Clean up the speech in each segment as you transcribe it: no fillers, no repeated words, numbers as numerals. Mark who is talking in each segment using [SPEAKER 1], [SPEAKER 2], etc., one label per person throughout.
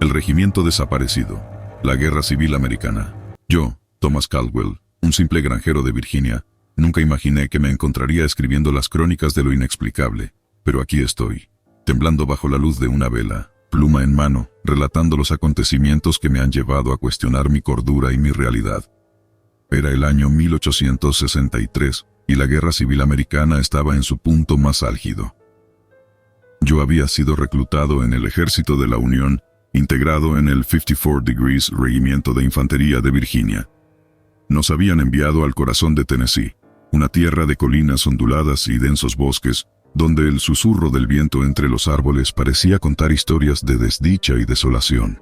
[SPEAKER 1] El regimiento desaparecido. La Guerra Civil Americana. Yo, Thomas Caldwell, un simple granjero de Virginia, nunca imaginé que me encontraría escribiendo las crónicas de lo inexplicable, pero aquí estoy, temblando bajo la luz de una vela, pluma en mano, relatando los acontecimientos que me han llevado a cuestionar mi cordura y mi realidad. Era el año 1863, y la Guerra Civil Americana estaba en su punto más álgido. Yo había sido reclutado en el ejército de la Unión, integrado en el 54 Degrees Regimiento de Infantería de Virginia. Nos habían enviado al corazón de Tennessee, una tierra de colinas onduladas y densos bosques, donde el susurro del viento entre los árboles parecía contar historias de desdicha y desolación.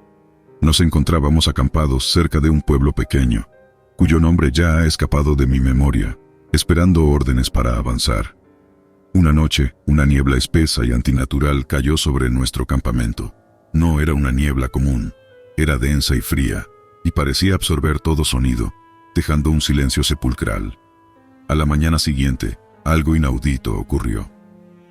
[SPEAKER 1] Nos encontrábamos acampados cerca de un pueblo pequeño, cuyo nombre ya ha escapado de mi memoria, esperando órdenes para avanzar. Una noche, una niebla espesa y antinatural cayó sobre nuestro campamento. No era una niebla común, era densa y fría, y parecía absorber todo sonido, dejando un silencio sepulcral. A la mañana siguiente, algo inaudito ocurrió.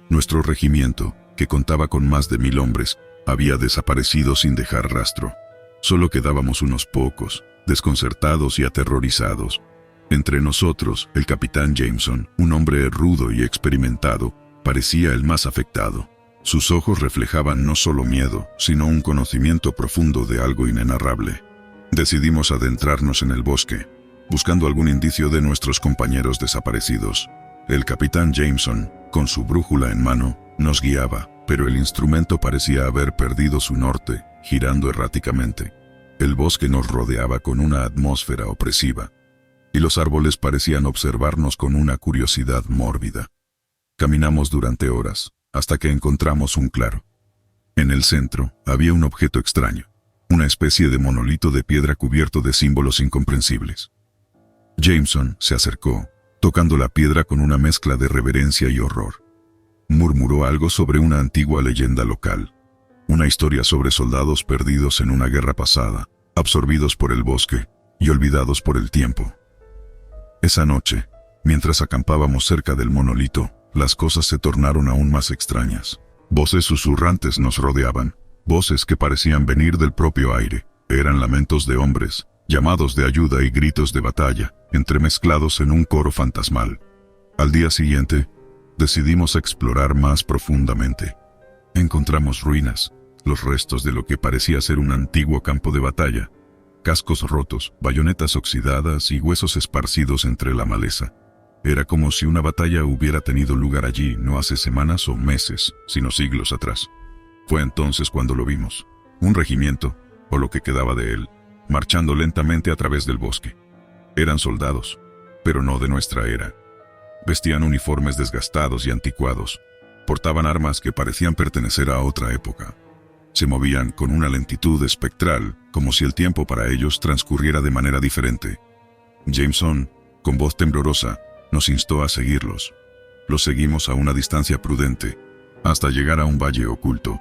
[SPEAKER 1] Nuestro regimiento, que contaba con más de 1000 hombres, había desaparecido sin dejar rastro. Solo quedábamos unos pocos, desconcertados y aterrorizados. Entre nosotros, el capitán Jameson, un hombre rudo y experimentado, parecía el más afectado. Sus ojos reflejaban no solo miedo, sino un conocimiento profundo de algo inenarrable. Decidimos adentrarnos en el bosque, buscando algún indicio de nuestros compañeros desaparecidos. El capitán Jameson, con su brújula en mano, nos guiaba, pero el instrumento parecía haber perdido su norte, girando erráticamente. El bosque nos rodeaba con una atmósfera opresiva, y los árboles parecían observarnos con una curiosidad mórbida. Caminamos durante horas, hasta que encontramos un claro. En el centro había un objeto extraño, una especie de monolito de piedra cubierto de símbolos incomprensibles. Jameson se acercó, tocando la piedra con una mezcla de reverencia y horror. Murmuró algo sobre una antigua leyenda local, una historia sobre soldados perdidos en una guerra pasada, absorbidos por el bosque y olvidados por el tiempo. Esa noche, mientras acampábamos cerca del monolito, las cosas se tornaron aún más extrañas. Voces susurrantes nos rodeaban, voces que parecían venir del propio aire. Eran lamentos de hombres, llamados de ayuda y gritos de batalla, entremezclados en un coro fantasmal. Al día siguiente, decidimos explorar más profundamente. Encontramos ruinas, los restos de lo que parecía ser un antiguo campo de batalla, cascos rotos, bayonetas oxidadas y huesos esparcidos entre la maleza. Era como si una batalla hubiera tenido lugar allí no hace semanas o meses, sino siglos atrás. Fue entonces cuando lo vimos, un regimiento, o lo que quedaba de él, marchando lentamente a través del bosque. Eran soldados, pero no de nuestra era. Vestían uniformes desgastados y anticuados, portaban armas que parecían pertenecer a otra época. Se movían con una lentitud espectral, como si el tiempo para ellos transcurriera de manera diferente. Jameson, con voz temblorosa, nos instó a seguirlos. Los seguimos a una distancia prudente, hasta llegar a un valle oculto.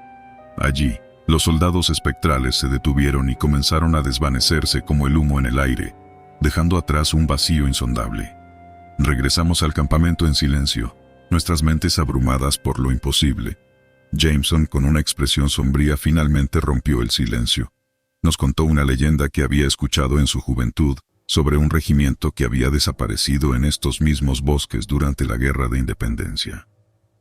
[SPEAKER 1] Allí, los soldados espectrales se detuvieron y comenzaron a desvanecerse como el humo en el aire, dejando atrás un vacío insondable. Regresamos al campamento en silencio, nuestras mentes abrumadas por lo imposible. Jameson, con una expresión sombría, finalmente rompió el silencio. Nos contó una leyenda que había escuchado en su juventud, sobre un regimiento que había desaparecido en estos mismos bosques durante la Guerra de Independencia.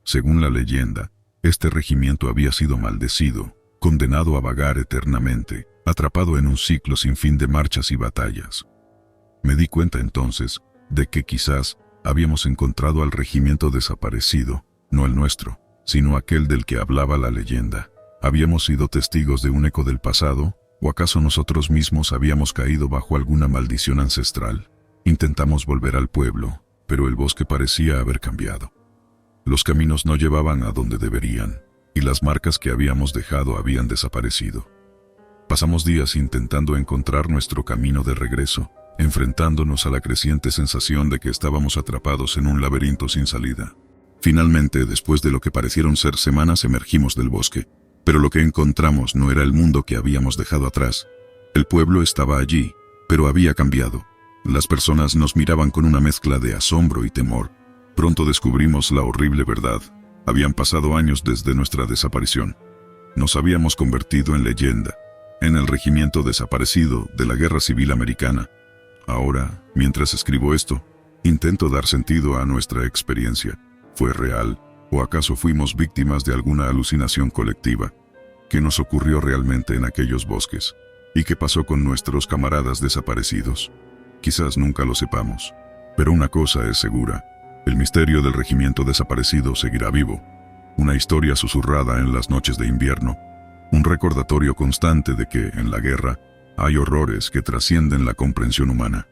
[SPEAKER 1] Según la leyenda, este regimiento había sido maldecido, condenado a vagar eternamente, atrapado en un ciclo sin fin de marchas y batallas. Me di cuenta entonces de que quizás habíamos encontrado al regimiento desaparecido, no el nuestro, sino aquel del que hablaba la leyenda. ¿Habíamos sido testigos de un eco del pasado? ¿O acaso nosotros mismos habíamos caído bajo alguna maldición ancestral? Intentamos volver al pueblo, pero el bosque parecía haber cambiado. Los caminos no llevaban a donde deberían, y las marcas que habíamos dejado habían desaparecido. Pasamos días intentando encontrar nuestro camino de regreso, enfrentándonos a la creciente sensación de que estábamos atrapados en un laberinto sin salida. Finalmente, después de lo que parecieron ser semanas, emergimos del bosque. Pero lo que encontramos no era el mundo que habíamos dejado atrás. El pueblo estaba allí, pero había cambiado. Las personas nos miraban con una mezcla de asombro y temor. Pronto descubrimos la horrible verdad. Habían pasado años desde nuestra desaparición. Nos habíamos convertido en leyenda. en el regimiento desaparecido de la Guerra Civil Americana. Ahora, mientras escribo esto, intento dar sentido a nuestra experiencia. ¿Fue real? ¿O acaso fuimos víctimas de alguna alucinación colectiva? ¿Qué nos ocurrió realmente en aquellos bosques? ¿Y qué pasó con nuestros camaradas desaparecidos? Quizás nunca lo sepamos. Pero una cosa es segura: el misterio del regimiento desaparecido seguirá vivo. Una historia susurrada en las noches de invierno. Un recordatorio constante de que, en la guerra, hay horrores que trascienden la comprensión humana.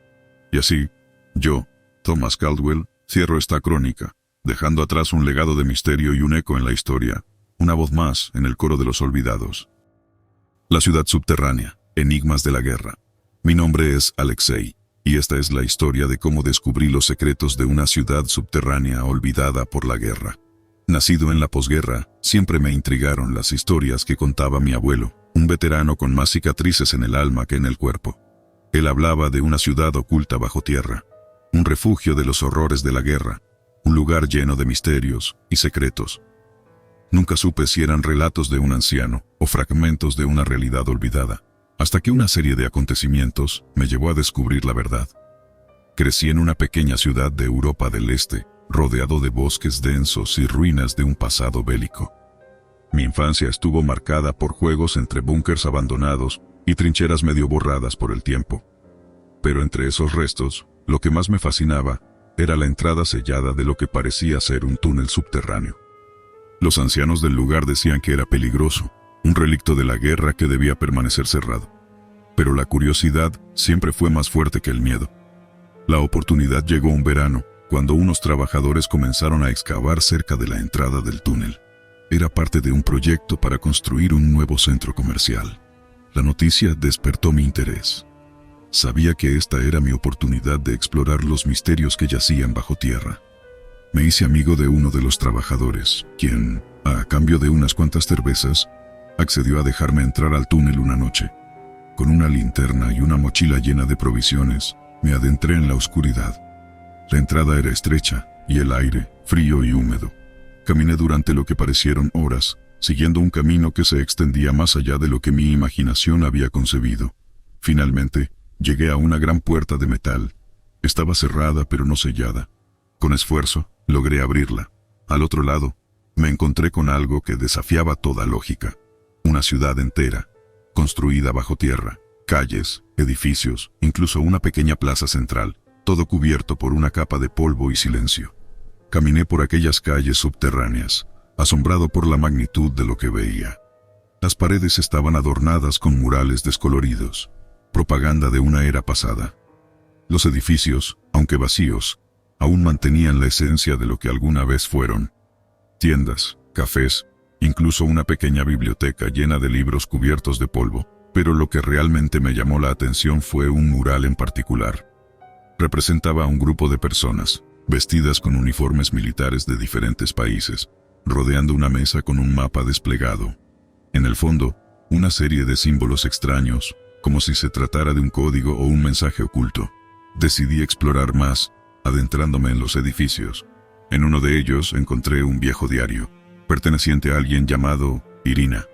[SPEAKER 1] Y así, yo, Thomas Caldwell, cierro esta crónica, dejando atrás un legado de misterio y un eco en la historia, una voz más en el coro de los olvidados. La ciudad subterránea, enigmas de la guerra. Mi nombre es Alexei, y esta es la historia de cómo descubrí los secretos de una ciudad subterránea olvidada por la guerra. Nacido en la posguerra, siempre me intrigaron las historias que contaba mi abuelo, un veterano con más cicatrices en el alma que en el cuerpo. Él hablaba de una ciudad oculta bajo tierra, un refugio de los horrores de la guerra, un lugar lleno de misterios y secretos. Nunca supe si eran relatos de un anciano o fragmentos de una realidad olvidada, hasta que una serie de acontecimientos me llevó a descubrir la verdad. Crecí en una pequeña ciudad de Europa del Este, rodeado de bosques densos y ruinas de un pasado bélico. Mi infancia estuvo marcada por juegos entre búnkers abandonados y trincheras medio borradas por el tiempo. Pero entre esos restos, lo que más me fascinaba era la entrada sellada de lo que parecía ser un túnel subterráneo. Los ancianos del lugar decían que era peligroso, un relicto de la guerra que debía permanecer cerrado. Pero la curiosidad siempre fue más fuerte que el miedo. La oportunidad llegó un verano, cuando unos trabajadores comenzaron a excavar cerca de la entrada del túnel. Era parte de un proyecto para construir un nuevo centro comercial. La noticia despertó mi interés. Sabía que esta era mi oportunidad de explorar los misterios que yacían bajo tierra. Me hice amigo de uno de los trabajadores, quien, a cambio de unas cuantas cervezas, accedió a dejarme entrar al túnel una noche. Con una linterna y una mochila llena de provisiones, me adentré en la oscuridad. La entrada era estrecha y el aire frío y húmedo. Caminé durante lo que parecieron horas, siguiendo un camino que se extendía más allá de lo que mi imaginación había concebido. Finalmente, llegué a una gran puerta de metal. Estaba cerrada pero no sellada. Con esfuerzo, logré abrirla. Al otro lado, me encontré con algo que desafiaba toda lógica. Una ciudad entera, construida bajo tierra, calles, edificios, incluso una pequeña plaza central, todo cubierto por una capa de polvo y silencio. Caminé por aquellas calles subterráneas, asombrado por la magnitud de lo que veía. Las paredes estaban adornadas con murales descoloridos, propaganda de una era pasada. Los edificios, aunque vacíos, aún mantenían la esencia de lo que alguna vez fueron. Tiendas, cafés, incluso una pequeña biblioteca llena de libros cubiertos de polvo, pero lo que realmente me llamó la atención fue un mural en particular. Representaba a un grupo de personas, vestidas con uniformes militares de diferentes países, rodeando una mesa con un mapa desplegado. En el fondo, una serie de símbolos extraños, como si se tratara de un código o un mensaje oculto. Decidí explorar más, adentrándome en los edificios. En uno de ellos encontré un viejo diario, perteneciente a alguien llamado Irina.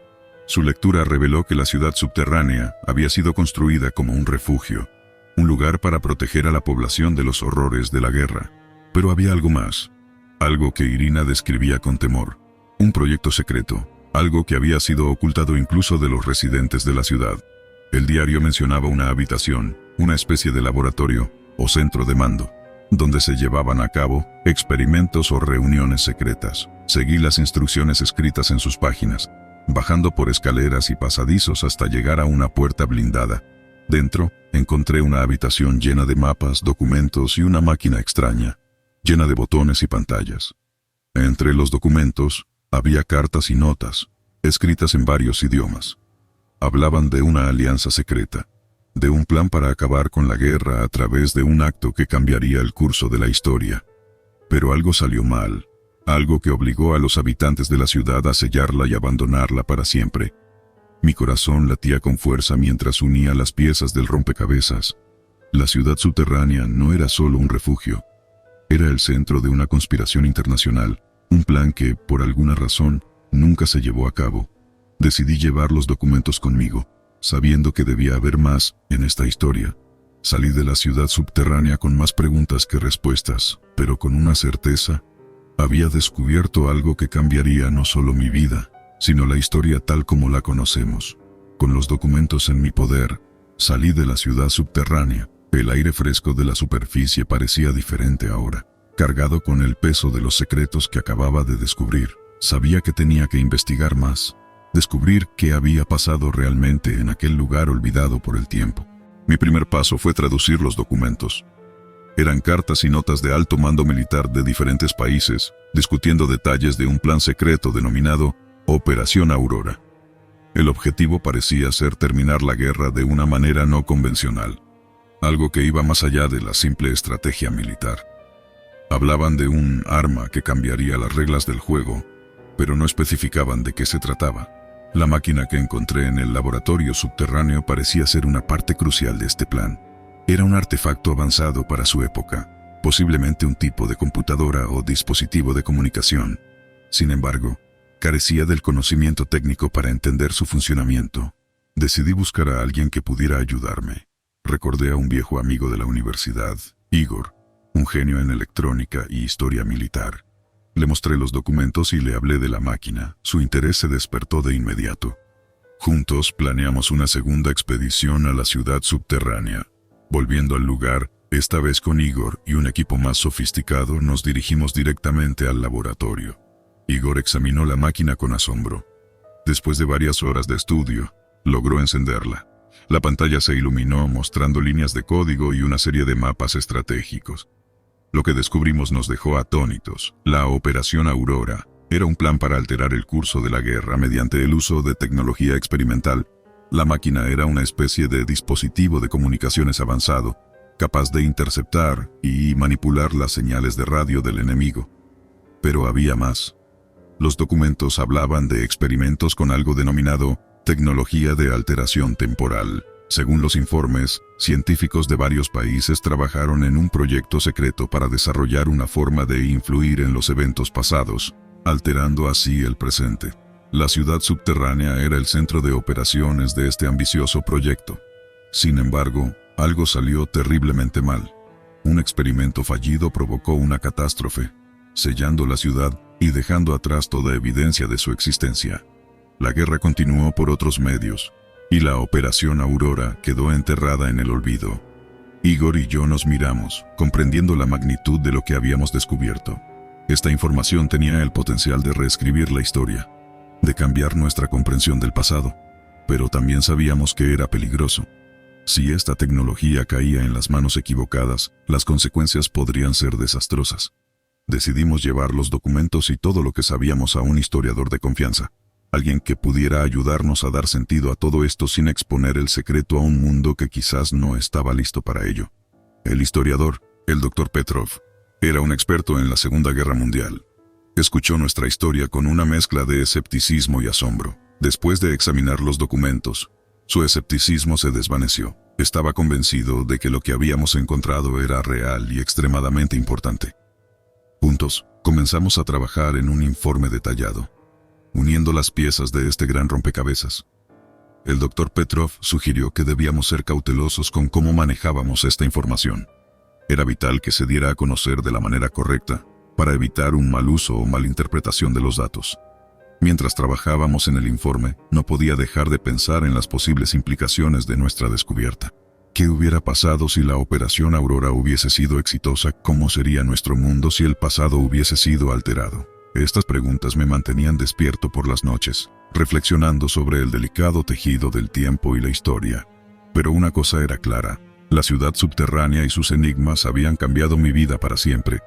[SPEAKER 1] Su lectura reveló que la ciudad subterránea había sido construida como un refugio, un lugar para proteger a la población de los horrores de la guerra. Pero había algo más, algo que Irina describía con temor, un proyecto secreto, algo que había sido ocultado incluso de los residentes de la ciudad. El diario mencionaba una habitación, una especie de laboratorio o centro de mando, donde se llevaban a cabo experimentos o reuniones secretas. Seguí las instrucciones escritas en sus páginas, bajando por escaleras y pasadizos hasta llegar a una puerta blindada. Dentro, encontré una habitación llena de mapas, documentos y una máquina extraña, llena de botones y pantallas. Entre los documentos, había cartas y notas, escritas en varios idiomas. Hablaban de una alianza secreta, de un plan para acabar con la guerra a través de un acto que cambiaría el curso de la historia. Pero algo salió mal, algo que obligó a los habitantes de la ciudad a sellarla y abandonarla para siempre. Mi corazón latía con fuerza mientras unía las piezas del rompecabezas. La ciudad subterránea no era solo un refugio. Era el centro de una conspiración internacional, un plan que, por alguna razón, nunca se llevó a cabo. Decidí llevar los documentos conmigo, sabiendo que debía haber más en esta historia. Salí de la ciudad subterránea con más preguntas que respuestas, pero con una certeza: había descubierto algo que cambiaría no solo mi vida, sino la historia tal como la conocemos. Con los documentos en mi poder, salí de la ciudad subterránea. El aire fresco de la superficie parecía diferente ahora, cargado con el peso de los secretos que acababa de descubrir. Sabía que tenía que investigar más, descubrir qué había pasado realmente en aquel lugar olvidado por el tiempo. Mi primer paso fue traducir los documentos. Eran cartas y notas de alto mando militar de diferentes países, discutiendo detalles de un plan secreto denominado Operación Aurora. El objetivo parecía ser terminar la guerra de una manera no convencional, algo que iba más allá de la simple estrategia militar. Hablaban de un arma que cambiaría las reglas del juego, pero no especificaban de qué se trataba. La máquina que encontré en el laboratorio subterráneo parecía ser una parte crucial de este plan. Era un artefacto avanzado para su época, posiblemente un tipo de computadora o dispositivo de comunicación. Sin embargo, carecía del conocimiento técnico para entender su funcionamiento. Decidí buscar a alguien que pudiera ayudarme. Recordé a un viejo amigo de la universidad, Igor, un genio en electrónica y historia militar. Le mostré los documentos y le hablé de la máquina. Su interés se despertó de inmediato. Juntos planeamos una segunda expedición a la ciudad subterránea. Volviendo al lugar, esta vez con Igor y un equipo más sofisticado, nos dirigimos directamente al laboratorio. Igor examinó la máquina con asombro. Después de varias horas de estudio, logró encenderla. La pantalla se iluminó mostrando líneas de código y una serie de mapas estratégicos. Lo que descubrimos nos dejó atónitos. La Operación Aurora era un plan para alterar el curso de la guerra mediante el uso de tecnología experimental. La máquina era una especie de dispositivo de comunicaciones avanzado, capaz de interceptar y manipular las señales de radio del enemigo. Pero había más. Los documentos hablaban de experimentos con algo denominado tecnología de alteración temporal. Según los informes, científicos de varios países trabajaron en un proyecto secreto para desarrollar una forma de influir en los eventos pasados, alterando así el presente. La ciudad subterránea era el centro de operaciones de este ambicioso proyecto. Sin embargo, algo salió terriblemente mal. Un experimento fallido provocó una catástrofe, sellando la ciudad y dejando atrás toda evidencia de su existencia. La guerra continuó por otros medios, y la Operación Aurora quedó enterrada en el olvido. Igor y yo nos miramos, comprendiendo la magnitud de lo que habíamos descubierto. Esta información tenía el potencial de reescribir la historia, de cambiar nuestra comprensión del pasado, pero también sabíamos que era peligroso. Si esta tecnología caía en las manos equivocadas, las consecuencias podrían ser desastrosas. Decidimos llevar los documentos y todo lo que sabíamos a un historiador de confianza, alguien que pudiera ayudarnos a dar sentido a todo esto sin exponer el secreto a un mundo que quizás no estaba listo para ello. El historiador, el Dr. Petrov, era un experto en la Segunda Guerra Mundial. Escuchó nuestra historia con una mezcla de escepticismo y asombro. Después de examinar los documentos, su escepticismo se desvaneció. Estaba convencido de que lo que habíamos encontrado era real y extremadamente importante. Juntos, comenzamos a trabajar en un informe detallado, uniendo las piezas de este gran rompecabezas. El Dr. Petrov sugirió que debíamos ser cautelosos con cómo manejábamos esta información. Era vital que se diera a conocer de la manera correcta, para evitar un mal uso o malinterpretación de los datos. Mientras trabajábamos en el informe, no podía dejar de pensar en las posibles implicaciones de nuestra descubierta. ¿Qué hubiera pasado si la Operación Aurora hubiese sido exitosa? ¿Cómo sería nuestro mundo si el pasado hubiese sido alterado? Estas preguntas me mantenían despierto por las noches, reflexionando sobre el delicado tejido del tiempo y la historia. Pero una cosa era clara: la ciudad subterránea y sus enigmas habían cambiado mi vida para siempre.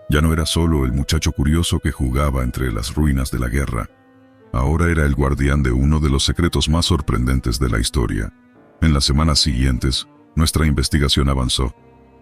[SPEAKER 1] Ya no era solo el muchacho curioso que jugaba entre las ruinas de la guerra. Ahora era el guardián de uno de los secretos más sorprendentes de la historia. En las semanas siguientes, nuestra investigación avanzó.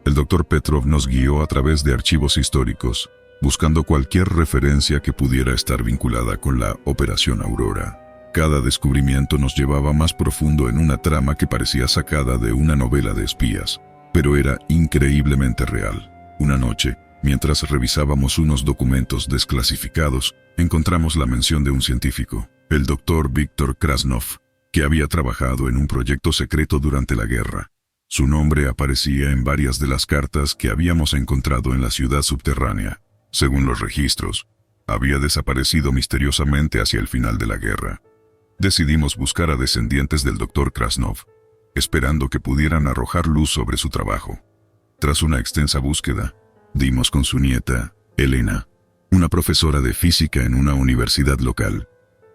[SPEAKER 1] El Dr. Petrov nos guió a través de archivos históricos, buscando cualquier referencia que pudiera estar vinculada con la Operación Aurora. Cada descubrimiento nos llevaba más profundo en una trama que parecía sacada de una novela de espías, pero era increíblemente real. Una noche, mientras revisábamos unos documentos desclasificados, encontramos la mención de un científico, el Dr. Viktor Krasnov, que había trabajado en un proyecto secreto durante la guerra. Su nombre aparecía en varias de las cartas que habíamos encontrado en la ciudad subterránea. Según los registros, había desaparecido misteriosamente hacia el final de la guerra. Decidimos buscar a descendientes del Dr. Krasnov, esperando que pudieran arrojar luz sobre su trabajo. Tras una extensa búsqueda, dimos con su nieta, Elena, una profesora de física en una universidad local.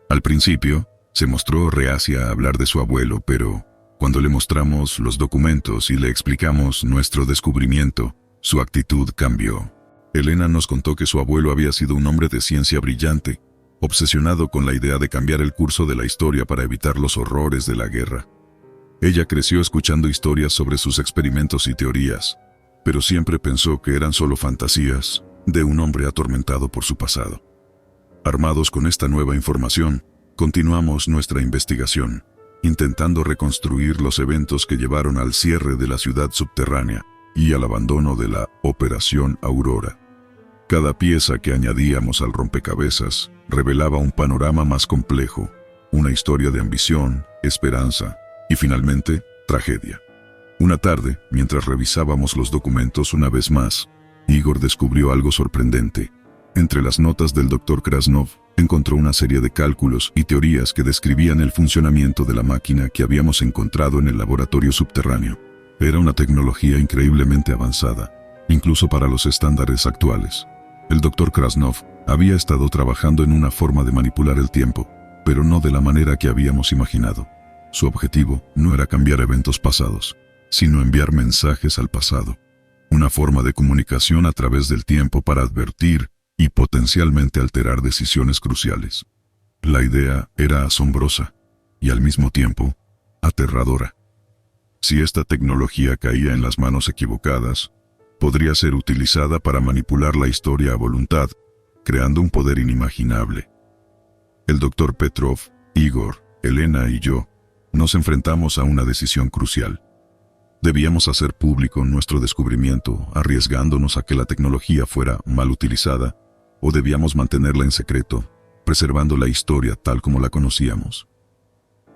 [SPEAKER 1] Al principio, se mostró reacia a hablar de su abuelo, pero cuando le mostramos los documentos y le explicamos nuestro descubrimiento, su actitud cambió. Elena nos contó que su abuelo había sido un hombre de ciencia brillante, obsesionado con la idea de cambiar el curso de la historia para evitar los horrores de la guerra. Ella creció escuchando historias sobre sus experimentos y teorías, pero siempre pensó que eran solo fantasías de un hombre atormentado por su pasado. Armados con esta nueva información, continuamos nuestra investigación, intentando reconstruir los eventos que llevaron al cierre de la ciudad subterránea y al abandono de la Operación Aurora. Cada pieza que añadíamos al rompecabezas revelaba un panorama más complejo, una historia de ambición, esperanza y finalmente, tragedia. Una tarde, mientras revisábamos los documentos una vez más, Igor descubrió algo sorprendente. Entre las notas del Dr. Krasnov, encontró una serie de cálculos y teorías que describían el funcionamiento de la máquina que habíamos encontrado en el laboratorio subterráneo. Era una tecnología increíblemente avanzada, incluso para los estándares actuales. El Dr. Krasnov había estado trabajando en una forma de manipular el tiempo, pero no de la manera que habíamos imaginado. Su objetivo no era cambiar eventos pasados, sino enviar mensajes al pasado. Una forma de comunicación a través del tiempo para advertir y potencialmente alterar decisiones cruciales. La idea era asombrosa y al mismo tiempo aterradora. Si esta tecnología caía en las manos equivocadas, podría ser utilizada para manipular la historia a voluntad, creando un poder inimaginable. El Dr. Petrov, Igor, Elena y yo nos enfrentamos a una decisión crucial. Debíamos hacer público nuestro descubrimiento, arriesgándonos a que la tecnología fuera mal utilizada, o debíamos mantenerla en secreto, preservando la historia tal como la conocíamos.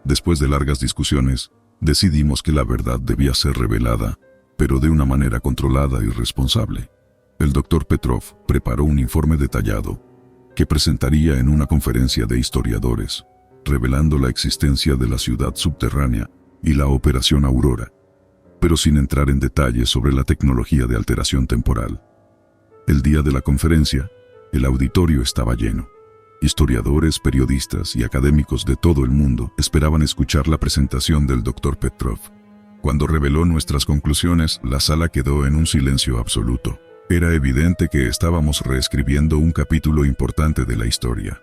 [SPEAKER 1] Después de largas discusiones, decidimos que la verdad debía ser revelada, pero de una manera controlada y responsable. El Dr. Petrov preparó un informe detallado que presentaría en una conferencia de historiadores, revelando la existencia de la ciudad subterránea y la Operación Aurora, pero sin entrar en detalles sobre la tecnología de alteración temporal. El día de la conferencia, el auditorio estaba lleno. Historiadores, periodistas y académicos de todo el mundo esperaban escuchar la presentación del Dr. Petrov. Cuando reveló nuestras conclusiones, la sala quedó en un silencio absoluto. Era evidente que estábamos reescribiendo un capítulo importante de la historia.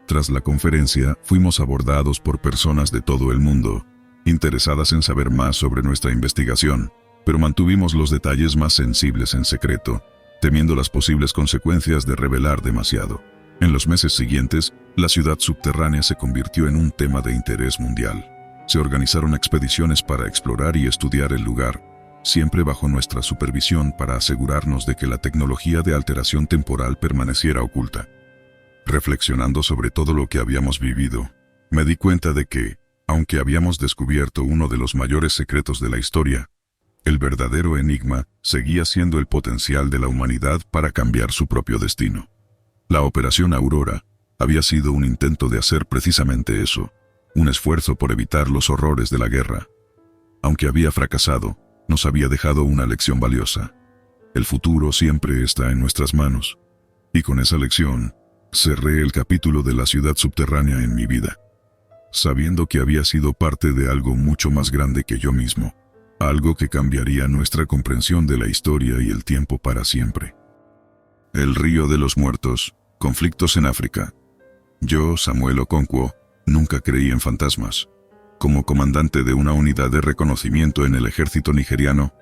[SPEAKER 1] Tras la conferencia, fuimos abordados por personas de todo el mundo, interesadas en saber más sobre nuestra investigación, pero mantuvimos los detalles más sensibles en secreto, temiendo las posibles consecuencias de revelar demasiado. En los meses siguientes, la ciudad subterránea se convirtió en un tema de interés mundial. Se organizaron expediciones para explorar y estudiar el lugar, siempre bajo nuestra supervisión para asegurarnos de que la tecnología de alteración temporal permaneciera oculta. Reflexionando sobre todo lo que habíamos vivido, me di cuenta de que, aunque habíamos descubierto uno de los mayores secretos de la historia, el verdadero enigma seguía siendo el potencial de la humanidad para cambiar su propio destino. La Operación Aurora había sido un intento de hacer precisamente eso, un esfuerzo por evitar los horrores de la guerra. Aunque había fracasado, nos había dejado una lección valiosa. El futuro siempre está en nuestras manos. Y con esa lección, cerré el capítulo de la ciudad subterránea en mi vida, sabiendo que había sido parte de algo mucho más grande que yo mismo, algo que cambiaría nuestra comprensión de la historia y el tiempo para siempre. El río de los muertos, conflictos en África. Yo, Samuel Okonkwo, nunca creí en fantasmas. Como comandante de una unidad de reconocimiento en el ejército nigeriano,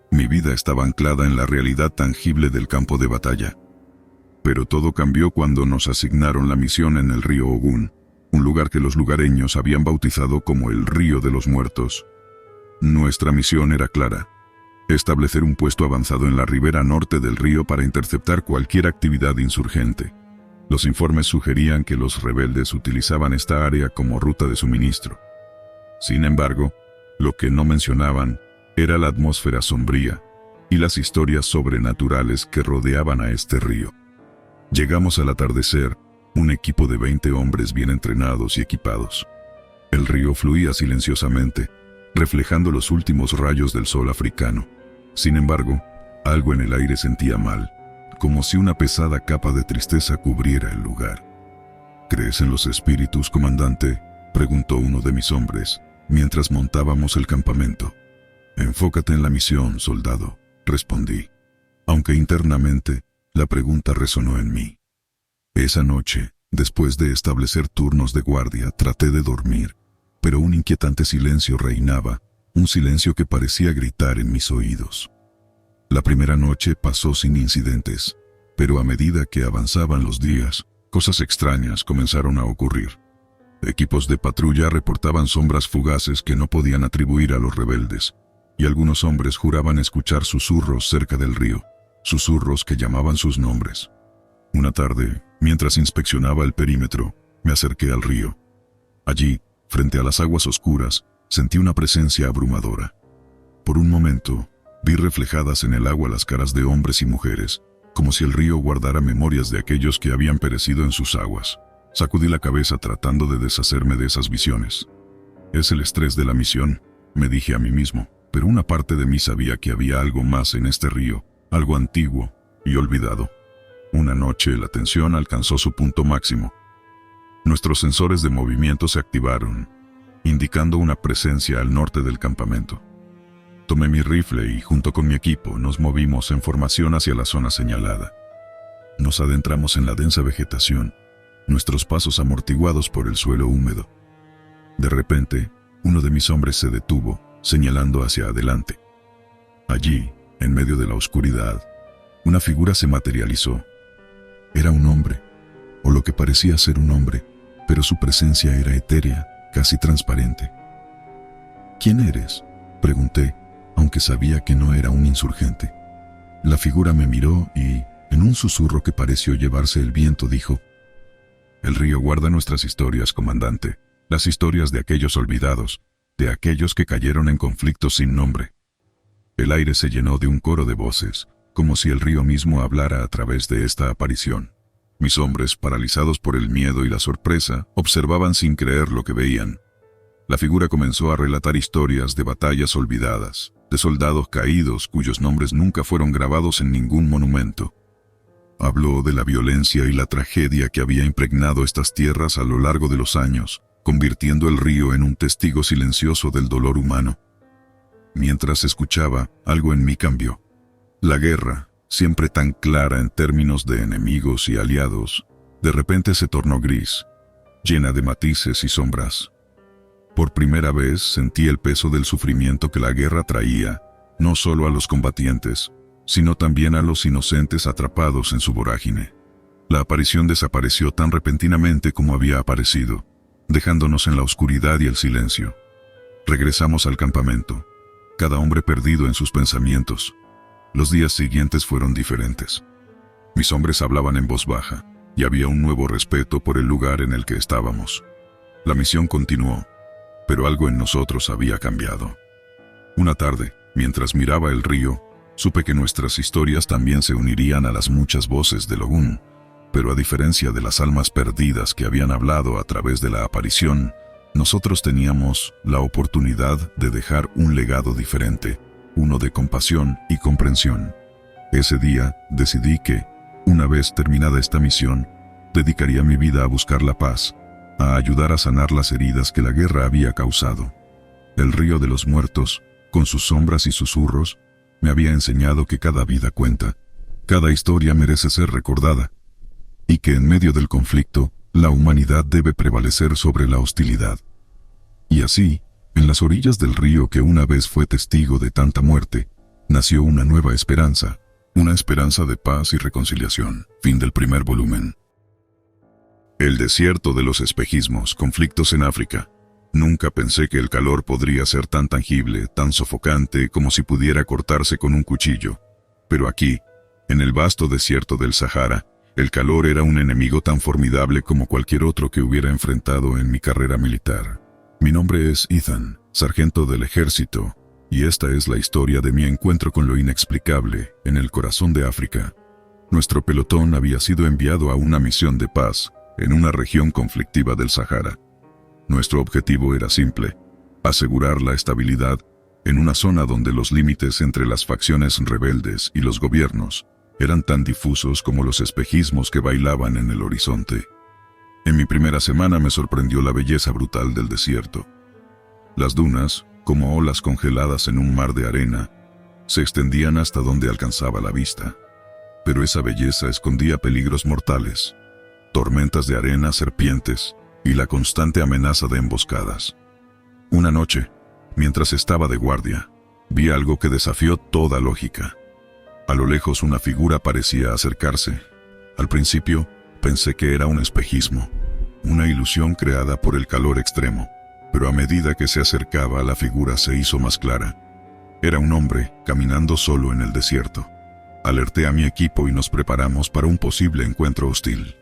[SPEAKER 1] mi vida estaba anclada en la realidad tangible del campo de batalla. Pero todo cambió cuando nos asignaron la misión en el río Ogun, un lugar que los lugareños habían bautizado como el Río de los Muertos. Nuestra misión era clara: establecer un puesto avanzado en la ribera norte del río para interceptar cualquier actividad insurgente. Los informes sugerían que los rebeldes utilizaban esta área como ruta de suministro. Sin embargo, lo que no mencionaban era la atmósfera sombría y las historias sobrenaturales que rodeaban a este río. Llegamos al atardecer, un equipo de 20 hombres bien entrenados y equipados. El río fluía silenciosamente, reflejando los últimos rayos del sol africano. Sin embargo, algo en el aire sentía mal, como si una pesada capa de tristeza cubriera el lugar. ¿Crees en los espíritus, comandante?, preguntó uno de mis hombres, mientras montábamos el campamento. Enfócate en la misión, soldado, respondí, aunque internamente la pregunta resonó en mí. Esa noche, después de establecer turnos de guardia, traté de dormir, pero un inquietante silencio reinaba, un silencio que parecía gritar en mis oídos. La primera noche pasó sin incidentes, pero a medida que avanzaban los días, cosas extrañas comenzaron a ocurrir. Equipos de patrulla reportaban sombras fugaces que no podían atribuir a los rebeldes, y algunos hombres juraban escuchar susurros cerca del río, susurros que llamaban sus nombres. Una tarde, mientras inspeccionaba el perímetro, me acerqué al río. Allí, frente a las aguas oscuras, sentí una presencia abrumadora. Por un momento, vi reflejadas en el agua las caras de hombres y mujeres, como si el río guardara memorias de aquellos que habían perecido en sus aguas. Sacudí la cabeza tratando de deshacerme de esas visiones. Es el estrés de la misión, me dije a mí mismo, pero una parte de mí sabía que había algo más en este río, algo antiguo y olvidado. Una noche la tensión alcanzó su punto máximo. Nuestros sensores de movimiento se activaron, indicando una presencia al norte del campamento. Tomé mi rifle y, junto con mi equipo, nos movimos en formación hacia la zona señalada. Nos adentramos en la densa vegetación, nuestros pasos amortiguados por el suelo húmedo. De repente, uno de mis hombres se detuvo, señalando hacia adelante. Allí, en medio de la oscuridad, una figura se materializó. Era un hombre, o lo que parecía ser un hombre, pero su presencia era etérea, casi transparente. ¿Quién eres?, pregunté, aunque sabía que no era un insurgente. La figura me miró y, en un susurro que pareció llevarse el viento, dijo: «El río guarda nuestras historias, comandante, las historias de aquellos olvidados, de aquellos que cayeron en conflictos sin nombre». El aire se llenó de un coro de voces, como si el río mismo hablara a través de esta aparición. Mis hombres, paralizados por el miedo y la sorpresa, observaban sin creer lo que veían. La figura comenzó a relatar historias de batallas olvidadas, de soldados caídos cuyos nombres nunca fueron grabados en ningún monumento. Habló de la violencia y la tragedia que había impregnado estas tierras a lo largo de los años, convirtiendo el río en un testigo silencioso del dolor humano. Mientras escuchaba, algo en mí cambió. La guerra, siempre tan clara en términos de enemigos y aliados, de repente se tornó gris, llena de matices y sombras. Por primera vez sentí el peso del sufrimiento que la guerra traía, no solo a los combatientes, sino también a los inocentes atrapados en su vorágine. La aparición desapareció tan repentinamente como había aparecido, dejándonos en la oscuridad y el silencio. Regresamos al campamento, cada hombre perdido en sus pensamientos. Los días siguientes fueron diferentes. Mis hombres hablaban en voz baja, y había un nuevo respeto por el lugar en el que estábamos. La misión continuó, pero algo en nosotros había cambiado. Una tarde, mientras miraba el río, supe que nuestras historias también se unirían a las muchas voces del Ogún, pero a diferencia de las almas perdidas que habían hablado a través de la aparición, nosotros teníamos la oportunidad de dejar un legado diferente, uno de compasión y comprensión. Ese día decidí que, una vez terminada esta misión, dedicaría mi vida a buscar la paz, a ayudar a sanar las heridas que la guerra había causado. El río de los muertos, con sus sombras y susurros, me había enseñado que cada vida cuenta, cada historia merece ser recordada, y que en medio del conflicto, la humanidad debe prevalecer sobre la hostilidad. Y así, en las orillas del río que una vez fue testigo de tanta muerte, nació una nueva esperanza, una esperanza de paz y reconciliación. Fin del primer volumen. El desierto de los espejismos, conflictos en África. Nunca pensé que el calor podría ser tan tangible, tan sofocante, como si pudiera cortarse con un cuchillo. Pero aquí, en el vasto desierto del Sahara, el calor era un enemigo tan formidable como cualquier otro que hubiera enfrentado en mi carrera militar. Mi nombre es Ethan, sargento del ejército, y esta es la historia de mi encuentro con lo inexplicable en el corazón de África. Nuestro pelotón había sido enviado a una misión de paz en una región conflictiva del Sahara. Nuestro objetivo era simple: asegurar la estabilidad en una zona donde los límites entre las facciones rebeldes y los gobiernos eran tan difusos como los espejismos que bailaban en el horizonte. En mi primera semana me sorprendió la belleza brutal del desierto. Las dunas, como olas congeladas en un mar de arena, se extendían hasta donde alcanzaba la vista. Pero esa belleza escondía peligros mortales: tormentas de arena, serpientes y la constante amenaza de emboscadas. Una noche, mientras estaba de guardia, vi algo que desafió toda lógica. A lo lejos una figura parecía acercarse. Al principio, pensé que era un espejismo, una ilusión creada por el calor extremo, pero a medida que se acercaba, la figura se hizo más clara. Era un hombre, caminando solo en el desierto. Alerté a mi equipo y nos preparamos para un posible encuentro hostil.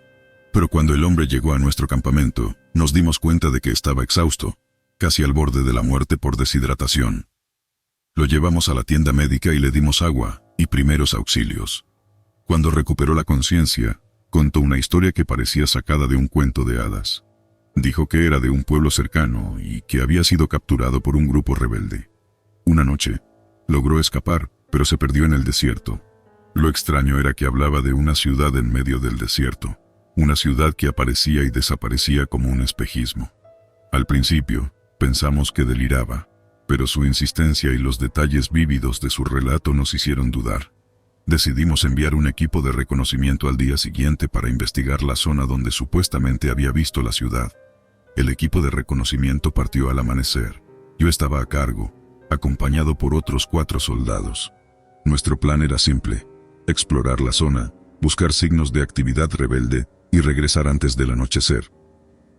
[SPEAKER 1] Pero cuando el hombre llegó a nuestro campamento, nos dimos cuenta de que estaba exhausto, casi al borde de la muerte por deshidratación. Lo llevamos a la tienda médica y le dimos agua y primeros auxilios. Cuando recuperó la conciencia, contó una historia que parecía sacada de un cuento de hadas. Dijo que era de un pueblo cercano y que había sido capturado por un grupo rebelde. Una noche, logró escapar, pero se perdió en el desierto. Lo extraño era que hablaba de una ciudad en medio del desierto, una ciudad que aparecía y desaparecía como un espejismo. Al principio, pensamos que deliraba, pero su insistencia y los detalles vívidos de su relato nos hicieron dudar. Decidimos enviar un equipo de reconocimiento al día siguiente para investigar la zona donde supuestamente había visto la ciudad. El equipo de reconocimiento partió al amanecer. Yo estaba a cargo, acompañado por otros 4 soldados. Nuestro plan era simple: explorar la zona, buscar signos de actividad rebelde y regresar antes del anochecer.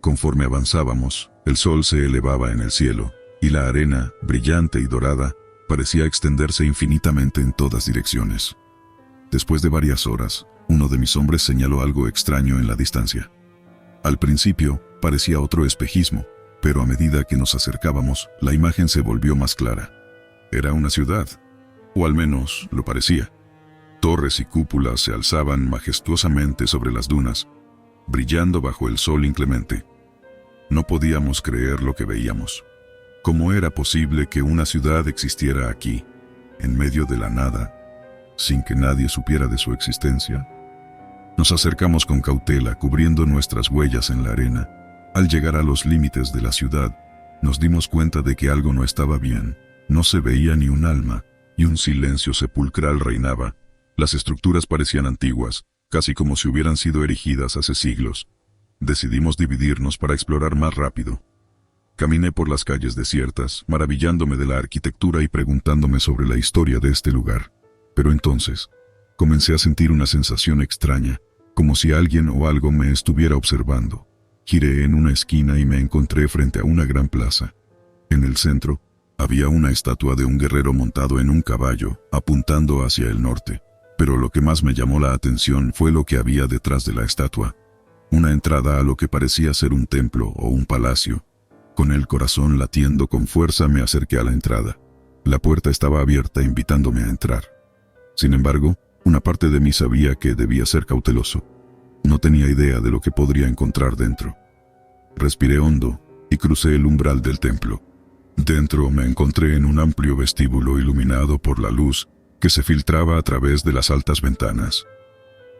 [SPEAKER 1] Conforme avanzábamos, el sol se elevaba en el cielo, y la arena, brillante y dorada, parecía extenderse infinitamente en todas direcciones. Después de varias horas, uno de mis hombres señaló algo extraño en la distancia. Al principio, parecía otro espejismo, pero a medida que nos acercábamos, la imagen se volvió más clara. Era una ciudad, o al menos lo parecía. Torres y cúpulas se alzaban majestuosamente sobre las dunas, brillando bajo el sol inclemente. No podíamos creer lo que veíamos. ¿Cómo era posible que una ciudad existiera aquí, en medio de la nada, sin que nadie supiera de su existencia? Nos acercamos con cautela, cubriendo nuestras huellas en la arena. Al llegar a los límites de la ciudad, nos dimos cuenta de que algo no estaba bien. No se veía ni un alma, y un silencio sepulcral reinaba. Las estructuras parecían antiguas, casi como si hubieran sido erigidas hace siglos. Decidimos dividirnos para explorar más rápido. Caminé por las calles desiertas, maravillándome de la arquitectura y preguntándome sobre la historia de este lugar. Pero entonces, comencé a sentir una sensación extraña, como si alguien o algo me estuviera observando. Giré en una esquina y me encontré frente a una gran plaza. En el centro, había una estatua de un guerrero montado en un caballo, apuntando hacia el norte. Pero lo que más me llamó la atención fue lo que había detrás de la estatua. Una entrada a lo que parecía ser un templo o un palacio. Con el corazón latiendo con fuerza me acerqué a la entrada. La puerta estaba abierta invitándome a entrar. Sin embargo, una parte de mí sabía que debía ser cauteloso. No tenía idea de lo que podría encontrar dentro. Respiré hondo y crucé el umbral del templo. Dentro me encontré en un amplio vestíbulo iluminado por la luz que se filtraba a través de las altas ventanas.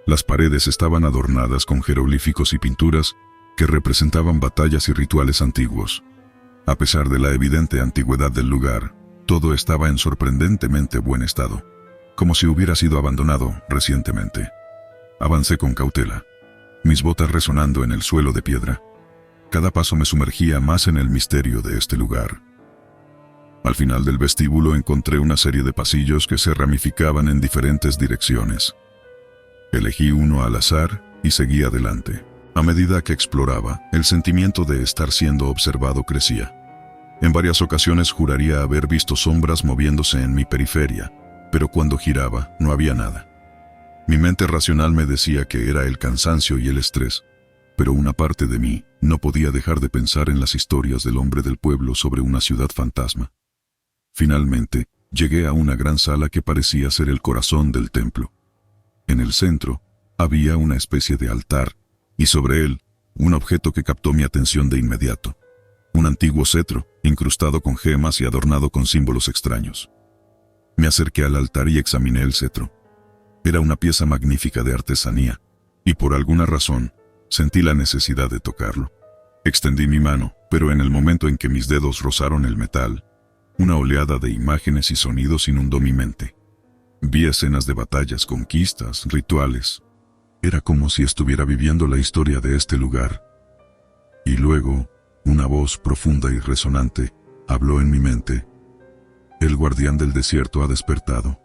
[SPEAKER 1] Las paredes estaban adornadas con jeroglíficos y pinturas que representaban batallas y rituales antiguos. A pesar de la evidente antigüedad del lugar, todo estaba en sorprendentemente buen estado, como si hubiera sido abandonado recientemente. Avancé con cautela, mis botas resonando en el suelo de piedra. Cada paso me sumergía más en el misterio de este lugar. Al final del vestíbulo encontré una serie de pasillos que se ramificaban en diferentes direcciones. Elegí uno al azar y seguí adelante. A medida que exploraba, el sentimiento de estar siendo observado crecía. En varias ocasiones juraría haber visto sombras moviéndose en mi periferia, pero cuando giraba no había nada. Mi mente racional me decía que era el cansancio y el estrés, pero una parte de mí no podía dejar de pensar en las historias del hombre del pueblo sobre una ciudad fantasma. Finalmente, llegué a una gran sala que parecía ser el corazón del templo. En el centro, había una especie de altar, y sobre él, un objeto que captó mi atención de inmediato. Un antiguo cetro, incrustado con gemas y adornado con símbolos extraños. Me acerqué al altar y examiné el cetro. Era una pieza magnífica de artesanía, y por alguna razón, sentí la necesidad de tocarlo. Extendí mi mano, pero en el momento en que mis dedos rozaron el metal, una oleada de imágenes y sonidos inundó mi mente. Vi escenas de batallas, conquistas, rituales. Era como si estuviera viviendo la historia de este lugar. Y luego, una voz profunda y resonante habló en mi mente. El guardián del desierto ha despertado.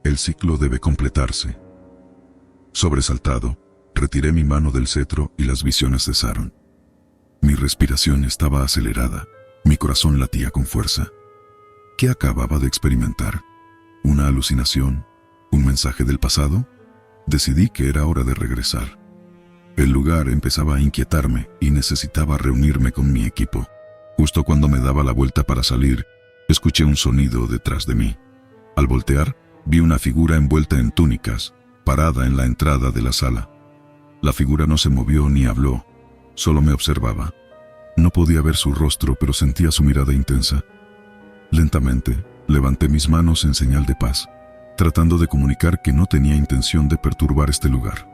[SPEAKER 1] El ciclo debe completarse. Sobresaltado, retiré mi mano del cetro y las visiones cesaron. Mi respiración estaba acelerada, mi corazón latía con fuerza. ¿Qué acababa de experimentar? ¿Una alucinación? ¿Un mensaje del pasado? Decidí que era hora de regresar. El lugar empezaba a inquietarme y necesitaba reunirme con mi equipo. Justo cuando me daba la vuelta para salir, escuché un sonido detrás de mí. Al voltear, vi una figura envuelta en túnicas, parada en la entrada de la sala. La figura no se movió ni habló, solo me observaba. No podía ver su rostro, pero sentía su mirada intensa. Lentamente, levanté mis manos en señal de paz, tratando de comunicar que no tenía intención de perturbar este lugar.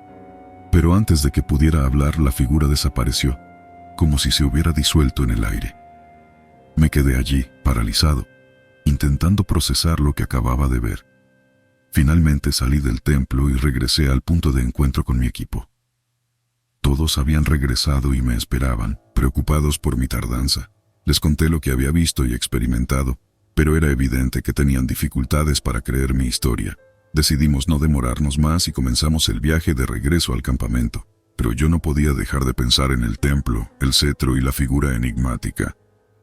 [SPEAKER 1] Pero antes de que pudiera hablar, la figura desapareció, como si se hubiera disuelto en el aire. Me quedé allí, paralizado, intentando procesar lo que acababa de ver. Finalmente salí del templo y regresé al punto de encuentro con mi equipo. Todos habían regresado y me esperaban, preocupados por mi tardanza. Les conté lo que había visto y experimentado, pero era evidente que tenían dificultades para creer mi historia. Decidimos no demorarnos más y comenzamos el viaje de regreso al campamento. Pero yo no podía dejar de pensar en el templo, el cetro y la figura enigmática.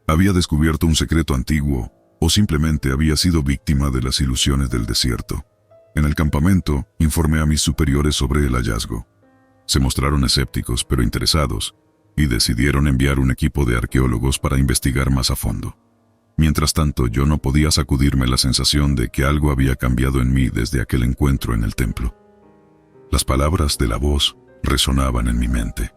[SPEAKER 1] ¿Había descubierto un secreto antiguo o simplemente había sido víctima de las ilusiones del desierto? En el campamento, informé a mis superiores sobre el hallazgo. Se mostraron escépticos pero interesados, y decidieron enviar un equipo de arqueólogos para investigar más a fondo. Mientras tanto, yo no podía sacudirme la sensación de que algo había cambiado en mí desde aquel encuentro en el templo. Las palabras de la voz resonaban en mi mente.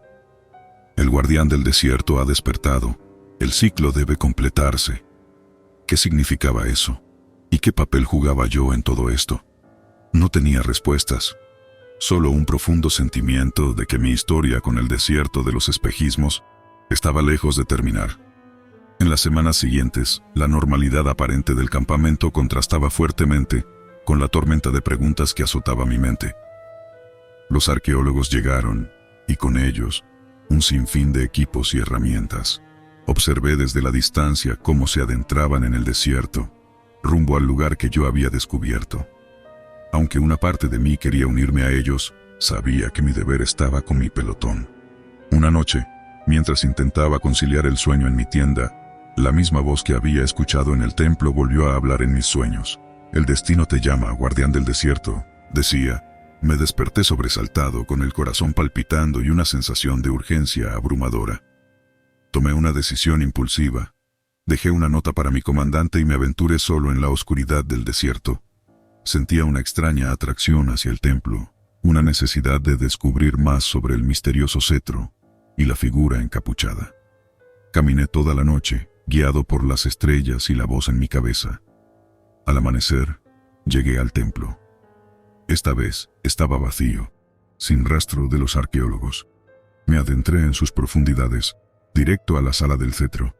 [SPEAKER 1] El guardián del desierto ha despertado. El ciclo debe completarse. ¿Qué significaba eso? ¿Y qué papel jugaba yo en todo esto? No tenía respuestas. Solo un profundo sentimiento de que mi historia con el desierto de los espejismos estaba lejos de terminar. En las semanas siguientes, la normalidad aparente del campamento contrastaba fuertemente con la tormenta de preguntas que azotaba mi mente. Los arqueólogos llegaron, y con ellos, un sinfín de equipos y herramientas. Observé desde la distancia cómo se adentraban en el desierto, rumbo al lugar que yo había descubierto. Aunque una parte de mí quería unirme a ellos, sabía que mi deber estaba con mi pelotón. Una noche, mientras intentaba conciliar el sueño en mi tienda, la misma voz que había escuchado en el templo volvió a hablar en mis sueños. El destino te llama, guardián del desierto, decía. Me desperté sobresaltado, con el corazón palpitando y una sensación de urgencia abrumadora. Tomé una decisión impulsiva. Dejé una nota para mi comandante y me aventuré solo en la oscuridad del desierto. Sentía una extraña atracción hacia el templo, una necesidad de descubrir más sobre el misterioso cetro y la figura encapuchada. Caminé toda la noche, guiado por las estrellas y la voz en mi cabeza. Al amanecer, llegué al templo. Esta vez estaba vacío, sin rastro de los arqueólogos. Me adentré en sus profundidades, directo a la sala del cetro.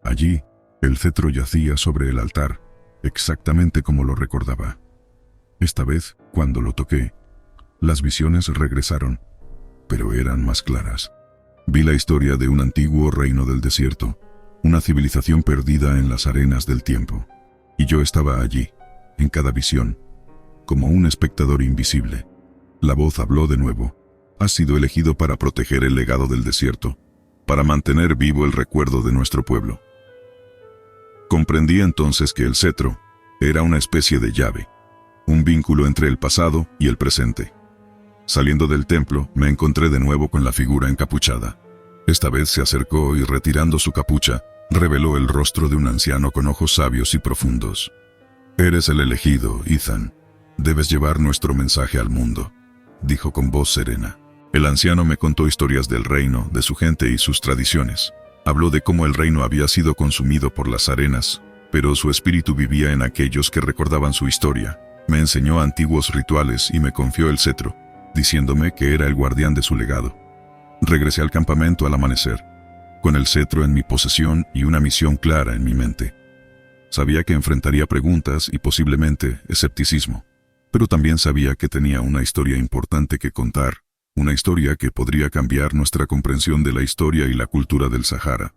[SPEAKER 1] Allí, el cetro yacía sobre el altar, exactamente como lo recordaba. Esta vez, cuando lo toqué, las visiones regresaron, pero eran más claras. Vi la historia de un antiguo reino del desierto, una civilización perdida en las arenas del tiempo. Y yo estaba allí, en cada visión, como un espectador invisible. La voz habló de nuevo. Has sido elegido para proteger el legado del desierto, para mantener vivo el recuerdo de nuestro pueblo. Comprendí entonces que el cetro era una especie de llave, un vínculo entre el pasado y el presente. Saliendo del templo, me encontré de nuevo con la figura encapuchada. Esta vez se acercó y, retirando su capucha, reveló el rostro de un anciano con ojos sabios y profundos. «Eres el elegido, Ethan. Debes llevar nuestro mensaje al mundo», dijo con voz serena. El anciano me contó historias del reino, de su gente y sus tradiciones. Habló de cómo el reino había sido consumido por las arenas, pero su espíritu vivía en aquellos que recordaban su historia. Me enseñó antiguos rituales y me confió el cetro, diciéndome que era el guardián de su legado. Regresé al campamento al amanecer, con el cetro en mi posesión y una misión clara en mi mente. Sabía que enfrentaría preguntas y posiblemente escepticismo, pero también sabía que tenía una historia importante que contar, una historia que podría cambiar nuestra comprensión de la historia y la cultura del Sahara.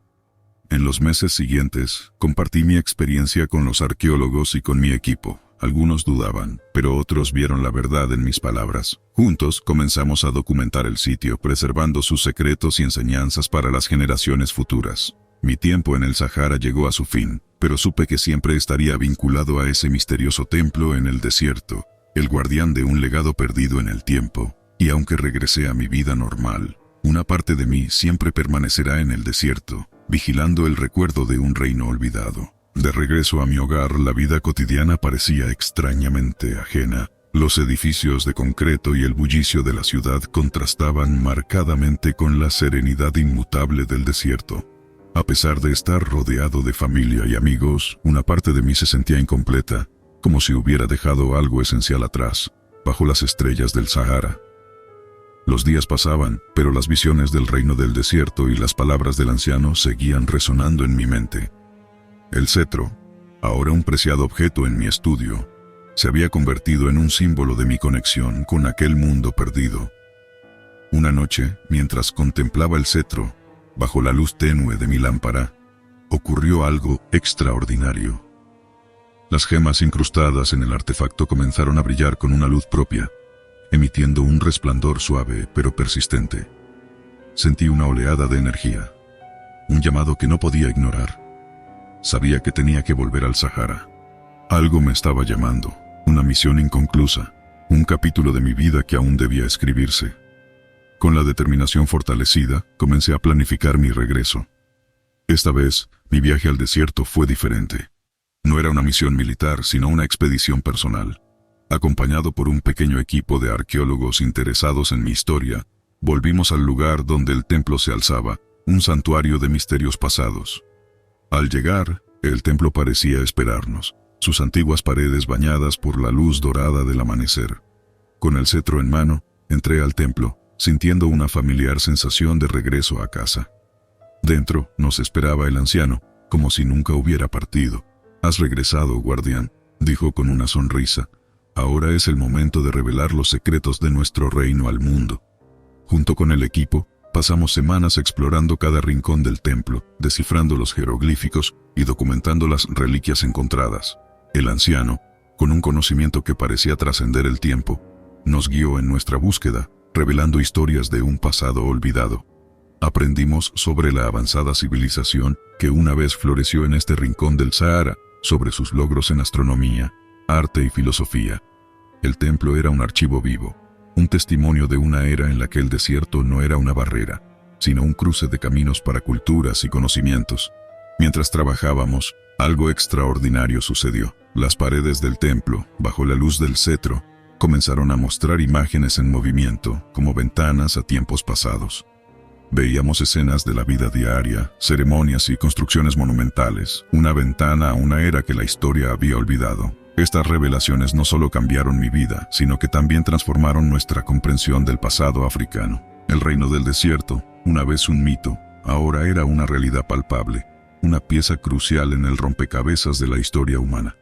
[SPEAKER 1] En los meses siguientes, compartí mi experiencia con los arqueólogos y con mi equipo. Algunos dudaban, pero otros vieron la verdad en mis palabras. Juntos comenzamos a documentar el sitio, preservando sus secretos y enseñanzas para las generaciones futuras. Mi tiempo en el Sahara llegó a su fin, pero supe que siempre estaría vinculado a ese misterioso templo en el desierto, el guardián de un legado perdido en el tiempo. Y aunque regresé a mi vida normal, una parte de mí siempre permanecerá en el desierto, vigilando el recuerdo de un reino olvidado. De regreso a mi hogar, la vida cotidiana parecía extrañamente ajena. Los edificios de concreto y el bullicio de la ciudad contrastaban marcadamente con la serenidad inmutable del desierto. A pesar de estar rodeado de familia y amigos, una parte de mí se sentía incompleta, como si hubiera dejado algo esencial atrás, bajo las estrellas del Sahara. Los días pasaban, pero las visiones del reino del desierto y las palabras del anciano seguían resonando en mi mente. El cetro, ahora un preciado objeto en mi estudio, se había convertido en un símbolo de mi conexión con aquel mundo perdido. Una noche, mientras contemplaba el cetro, bajo la luz tenue de mi lámpara, ocurrió algo extraordinario. Las gemas incrustadas en el artefacto comenzaron a brillar con una luz propia, emitiendo un resplandor suave pero persistente. Sentí una oleada de energía, un llamado que no podía ignorar. Sabía que tenía que volver al Sahara. Algo me estaba llamando, una misión inconclusa, un capítulo de mi vida que aún debía escribirse. Con la determinación fortalecida, comencé a planificar mi regreso. Esta vez, mi viaje al desierto fue diferente. No era una misión militar, sino una expedición personal. Acompañado por un pequeño equipo de arqueólogos interesados en mi historia, volvimos al lugar donde el templo se alzaba, un santuario de misterios pasados. Al llegar, el templo parecía esperarnos, sus antiguas paredes bañadas por la luz dorada del amanecer. Con el cetro en mano, entré al templo, sintiendo una familiar sensación de regreso a casa. Dentro nos esperaba el anciano, como si nunca hubiera partido. «Has regresado, guardián», dijo con una sonrisa. «Ahora es el momento de revelar los secretos de nuestro reino al mundo». Junto con el equipo, pasamos semanas explorando cada rincón del templo, descifrando los jeroglíficos y documentando las reliquias encontradas. El anciano, con un conocimiento que parecía trascender el tiempo, nos guió en nuestra búsqueda, revelando historias de un pasado olvidado. Aprendimos sobre la avanzada civilización que una vez floreció en este rincón del Sahara, sobre sus logros en astronomía, arte y filosofía. El templo era un archivo vivo, un testimonio de una era en la que el desierto no era una barrera, sino un cruce de caminos para culturas y conocimientos. Mientras trabajábamos, algo extraordinario sucedió. Las paredes del templo, bajo la luz del cetro, comenzaron a mostrar imágenes en movimiento, como ventanas a tiempos pasados. Veíamos escenas de la vida diaria, ceremonias y construcciones monumentales, una ventana a una era que la historia había olvidado. Estas revelaciones no solo cambiaron mi vida, sino que también transformaron nuestra comprensión del pasado africano. El reino del desierto, una vez un mito, ahora era una realidad palpable, una pieza crucial en el rompecabezas de la historia humana.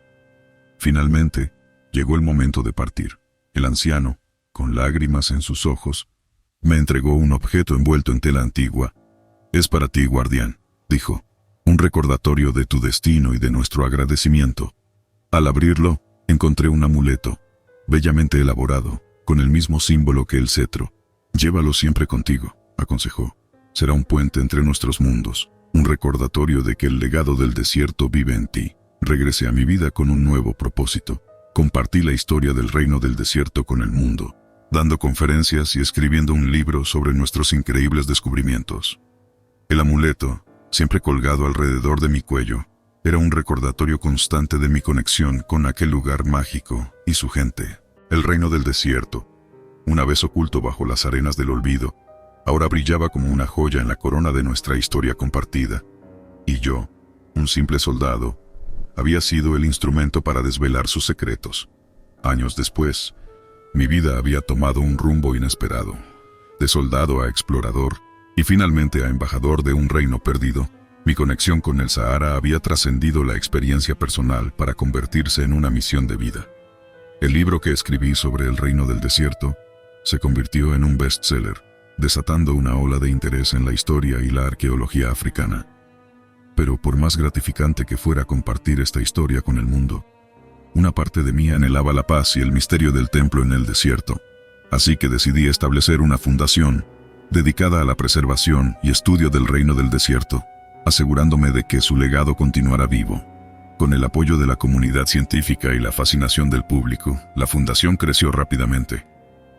[SPEAKER 1] Finalmente, llegó el momento de partir. El anciano, con lágrimas en sus ojos, me entregó un objeto envuelto en tela antigua. «Es para ti, guardián», dijo, «un recordatorio de tu destino y de nuestro agradecimiento». Al abrirlo, encontré un amuleto, bellamente elaborado, con el mismo símbolo que el cetro. «Llévalo siempre contigo», aconsejó. «Será un puente entre nuestros mundos, un recordatorio de que el legado del desierto vive en ti». Regresé a mi vida con un nuevo propósito. Compartí la historia del reino del desierto con el mundo. dando conferencias y escribiendo un libro sobre nuestros increíbles descubrimientos. El amuleto, siempre colgado alrededor de mi cuello, era un recordatorio constante de mi conexión con aquel lugar mágico y su gente. El reino del desierto, una vez oculto bajo las arenas del olvido, ahora brillaba como una joya en la corona de nuestra historia compartida. Y yo, un simple soldado, había sido el instrumento para desvelar sus secretos. Años después, mi vida había tomado un rumbo inesperado. De soldado a explorador, y finalmente a embajador de un reino perdido, mi conexión con el Sahara había trascendido la experiencia personal para convertirse en una misión de vida. El libro que escribí sobre el reino del desierto se convirtió en un bestseller, desatando una ola de interés en la historia y la arqueología africana. Pero por más gratificante que fuera compartir esta historia con el mundo, una parte de mí anhelaba la paz y el misterio del templo en el desierto. Así que decidí establecer una fundación dedicada a la preservación y estudio del reino del desierto, asegurándome de que su legado continuara vivo. Con el apoyo de la comunidad científica y la fascinación del público, la fundación creció rápidamente.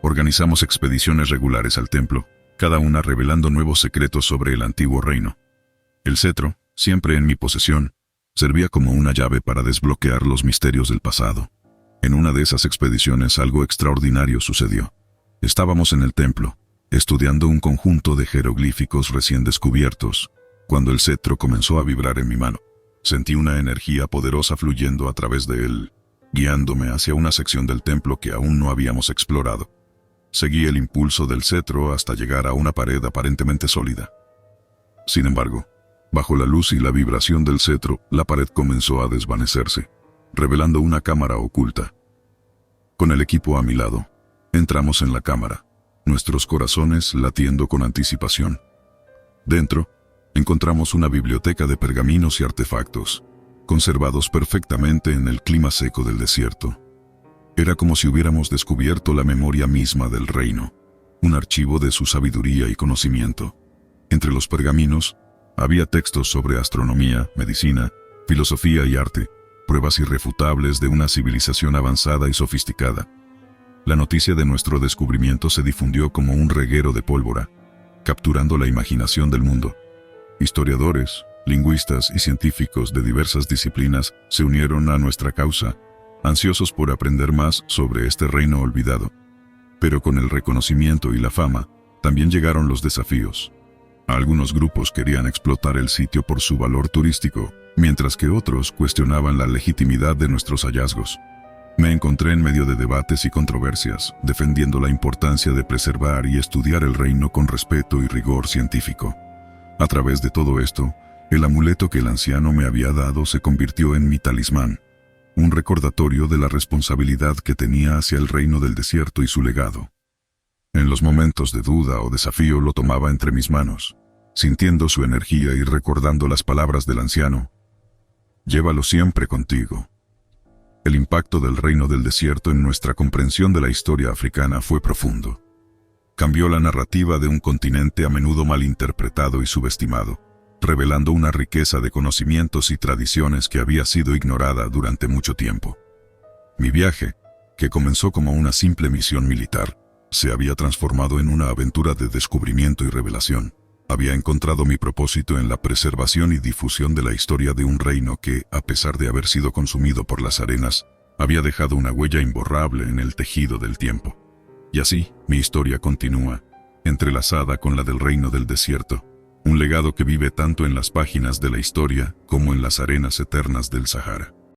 [SPEAKER 1] Organizamos expediciones regulares al templo, cada una revelando nuevos secretos sobre el antiguo reino. El cetro, siempre en mi posesión, servía como una llave para desbloquear los misterios del pasado. En una de esas expediciones algo extraordinario sucedió. Estábamos en el templo, estudiando un conjunto de jeroglíficos recién descubiertos, cuando el cetro comenzó a vibrar en mi mano. Sentí una energía poderosa fluyendo a través de él, guiándome hacia una sección del templo que aún no habíamos explorado. Seguí el impulso del cetro hasta llegar a una pared aparentemente sólida. Sin embargo, bajo la luz y la vibración del cetro, la pared comenzó a desvanecerse, revelando una cámara oculta. Con el equipo a mi lado, entramos en la cámara, nuestros corazones latiendo con anticipación. Dentro, encontramos una biblioteca de pergaminos y artefactos, conservados perfectamente en el clima seco del desierto. Era como si hubiéramos descubierto la memoria misma del reino, un archivo de su sabiduría y conocimiento. Entre los pergaminos, había textos sobre astronomía, medicina, filosofía y arte, pruebas irrefutables de una civilización avanzada y sofisticada. La noticia de nuestro descubrimiento se difundió como un reguero de pólvora, capturando la imaginación del mundo. Historiadores, lingüistas y científicos de diversas disciplinas se unieron a nuestra causa, ansiosos por aprender más sobre este reino olvidado. Pero con el reconocimiento y la fama, también llegaron los desafíos. Algunos grupos querían explotar el sitio por su valor turístico, mientras que otros cuestionaban la legitimidad de nuestros hallazgos. Me encontré en medio de debates y controversias, defendiendo la importancia de preservar y estudiar el reino con respeto y rigor científico. A través de todo esto, el amuleto que el anciano me había dado se convirtió en mi talismán, un recordatorio de la responsabilidad que tenía hacia el reino del desierto y su legado. En los momentos de duda o desafío lo tomaba entre mis manos, sintiendo su energía y recordando las palabras del anciano: llévalo siempre contigo. El impacto del reino del desierto en nuestra comprensión de la historia africana fue profundo. Cambió la narrativa de un continente a menudo malinterpretado y subestimado, revelando una riqueza de conocimientos y tradiciones que había sido ignorada durante mucho tiempo. Mi viaje, que comenzó como una simple misión militar, se había transformado en una aventura de descubrimiento y revelación. Había encontrado mi propósito en la preservación y difusión de la historia de un reino que, a pesar de haber sido consumido por las arenas, había dejado una huella imborrable en el tejido del tiempo. Y así, mi historia continúa, entrelazada con la del reino del desierto, un legado que vive tanto en las páginas de la historia como en las arenas eternas del Sahara.